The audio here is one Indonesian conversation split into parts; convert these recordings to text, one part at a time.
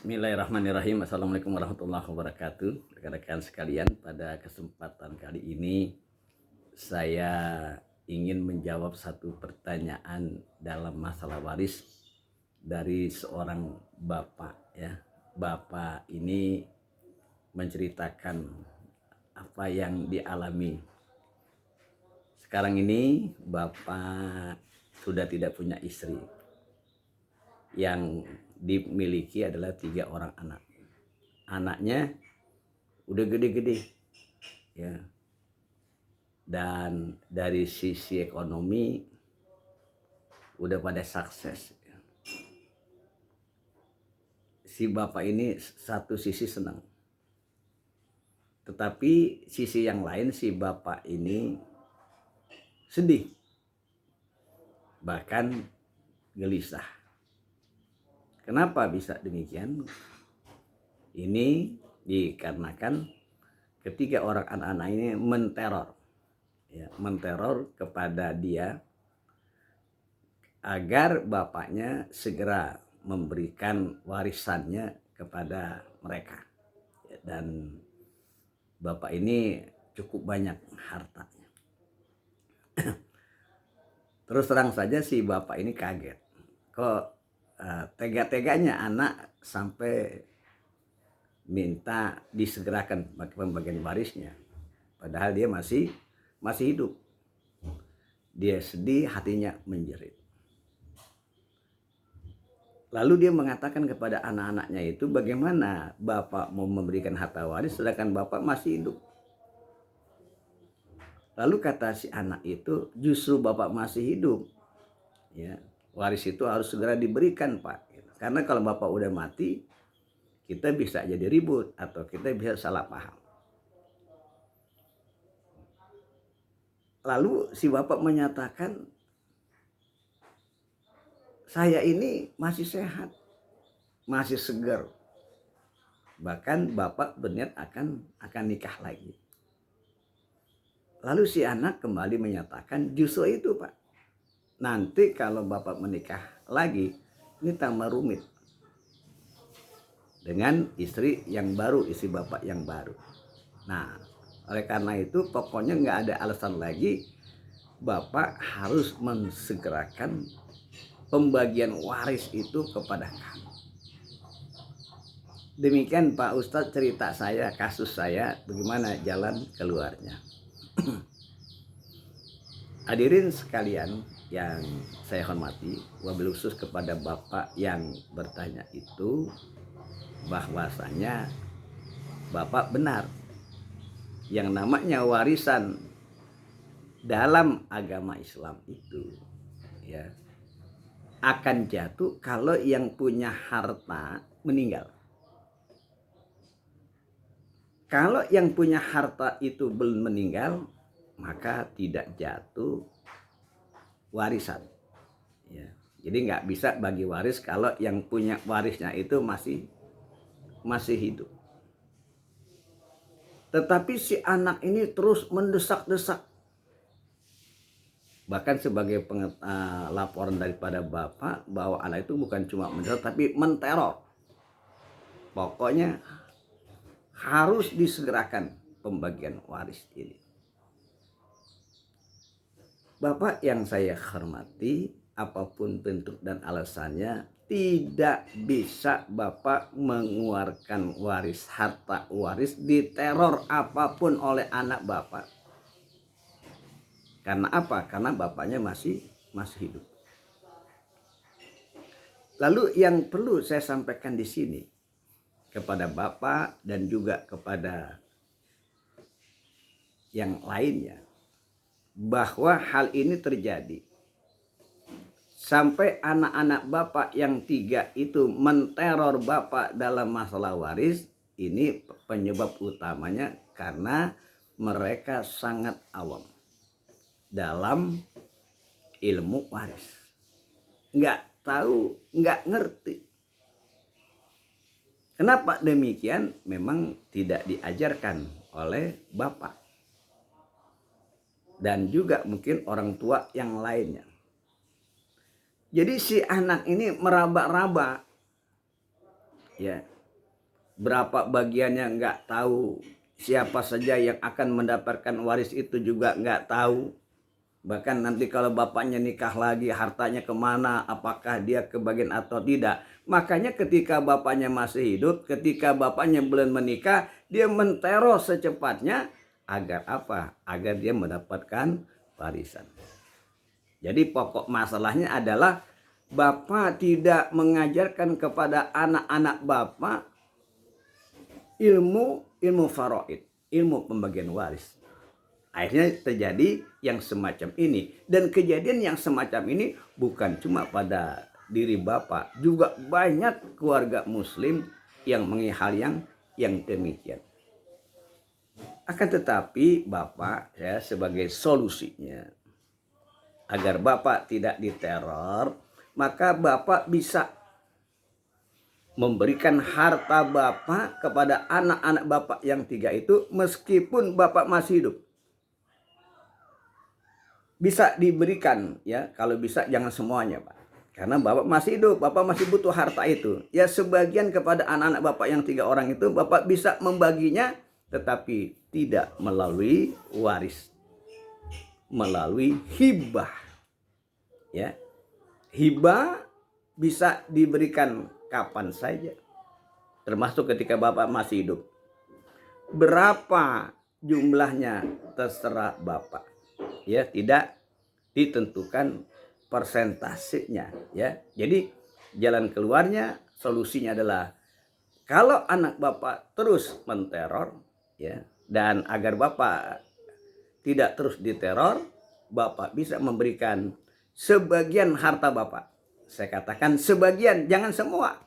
Bismillahirrahmanirrahim. Assalamualaikum warahmatullahi wabarakatuh. Rekan-rekan sekalian, pada kesempatan kali ini saya ingin menjawab satu pertanyaan dalam masalah waris dari seorang bapak ya. Bapak ini menceritakan apa yang dialami. Sekarang ini bapak sudah tidak punya istri. Yang dimiliki adalah 3 orang anak. Anaknya udah gede-gede ya. Dan dari sisi ekonomi udah pada sukses. Si bapak ini satu sisi senang. Tetapi sisi yang lain si bapak ini sedih. Bahkan gelisah. Kenapa bisa demikian? Ini dikarenakan ketiga orang anak-anak ini menteror kepada dia agar bapaknya segera memberikan warisannya kepada mereka. Dan bapak ini cukup banyak hartanya. Terus terang saja si bapak ini kaget. Kok tega-teganya anak sampai minta disegerakan pembagian warisnya, padahal dia masih hidup. Dia sedih, hatinya menjerit. Lalu dia mengatakan kepada anak-anaknya itu, bagaimana bapak mau memberikan harta waris sedangkan bapak masih hidup? Lalu kata si anak itu, justru bapak masih hidup ya, waris itu harus segera diberikan Pak, karena kalau bapak udah mati kita bisa jadi ribut atau kita bisa salah paham. Lalu si bapak menyatakan, saya ini masih sehat, masih segar, bahkan bapak berniat akan nikah lagi. Lalu si anak kembali menyatakan, justru itu Pak, nanti kalau bapak menikah lagi, ini tambah rumit dengan istri yang baru, istri bapak yang baru. Nah, oleh karena itu pokoknya nggak ada alasan lagi, bapak harus mensegerakan pembagian waris itu kepada kamu. Demikian Pak Ustadz cerita saya, kasus saya, bagaimana jalan keluarnya. Hadirin sekalian yang saya hormati, wabil khusus kepada bapak yang bertanya itu, bahwasanya bapak benar, yang namanya warisan dalam agama Islam itu ya akan jatuh kalau yang punya harta meninggal. Kalau yang punya harta itu belum meninggal, maka tidak jatuh warisan ya. Jadi nggak bisa bagi waris kalau yang punya warisnya itu masih hidup. Tetapi si anak ini terus mendesak-desak. Bahkan sebagai laporan daripada bapak bahwa anak itu bukan cuma mendesak tapi menteror. Pokoknya harus disegerakan pembagian waris ini. Bapak yang saya hormati, apapun bentuk dan alasannya, tidak bisa bapak mengeluarkan waris, harta waris diteror apapun oleh anak bapak. Karena apa? Karena bapaknya masih hidup. Lalu yang perlu saya sampaikan di sini kepada bapak dan juga kepada yang lainnya, bahwa hal ini terjadi sampai anak-anak bapak yang 3 itu menteror bapak dalam masalah waris. Ini penyebab utamanya karena mereka sangat awam dalam ilmu waris, nggak tahu, nggak ngerti. Kenapa demikian? Memang tidak diajarkan oleh bapak dan juga mungkin orang tua yang lainnya. Jadi si anak ini meraba-raba ya. Berapa bagiannya nggak tahu, siapa saja yang akan mendapatkan waris itu juga nggak tahu. Bahkan nanti kalau bapaknya nikah lagi, hartanya kemana, apakah dia kebagian atau tidak. Makanya ketika bapaknya masih hidup, ketika bapaknya belum menikah, dia menteror secepatnya. Agar apa? Agar dia mendapatkan warisan. Jadi pokok masalahnya adalah bapak tidak mengajarkan kepada anak-anak bapak ilmu faraid, ilmu pembagian waris. Akhirnya terjadi yang semacam ini. Dan kejadian yang semacam ini bukan cuma pada diri bapak, juga banyak keluarga muslim yang mengalami hal yang demikian. Akan tetapi bapak, ya, sebagai solusinya agar bapak tidak diteror, maka bapak bisa memberikan harta bapak kepada anak-anak bapak yang 3 itu meskipun bapak masih hidup. Bisa diberikan, ya, kalau bisa jangan semuanya, Pak, karena bapak masih hidup, bapak masih butuh harta itu. Ya, sebagian kepada anak-anak bapak yang 3 orang itu bapak bisa membaginya, tetapi tidak melalui waris, melalui hibah, ya. Hibah bisa diberikan kapan saja, termasuk ketika bapak masih hidup. Berapa jumlahnya terserah bapak, ya, tidak ditentukan persentasenya, ya. Jadi jalan keluarnya, solusinya adalah kalau anak bapak terus menteror, ya, dan agar bapak tidak terus diteror, bapak bisa memberikan sebagian harta bapak. Saya katakan sebagian, jangan semua,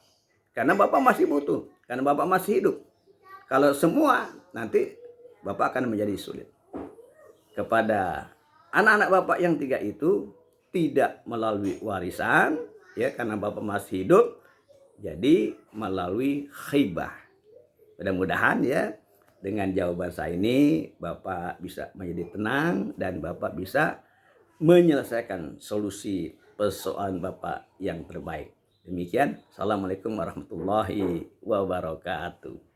karena bapak masih butuh, karena bapak masih hidup. Kalau semua, nanti bapak akan menjadi sulit. Kepada anak-anak bapak yang 3 itu tidak melalui warisan, ya, karena bapak masih hidup, jadi melalui hibah. Mudah-mudahan, ya, dengan jawaban saya ini bapak bisa menjadi tenang dan bapak bisa menyelesaikan solusi persoalan bapak yang terbaik. Demikian, assalamualaikum warahmatullahi wabarakatuh.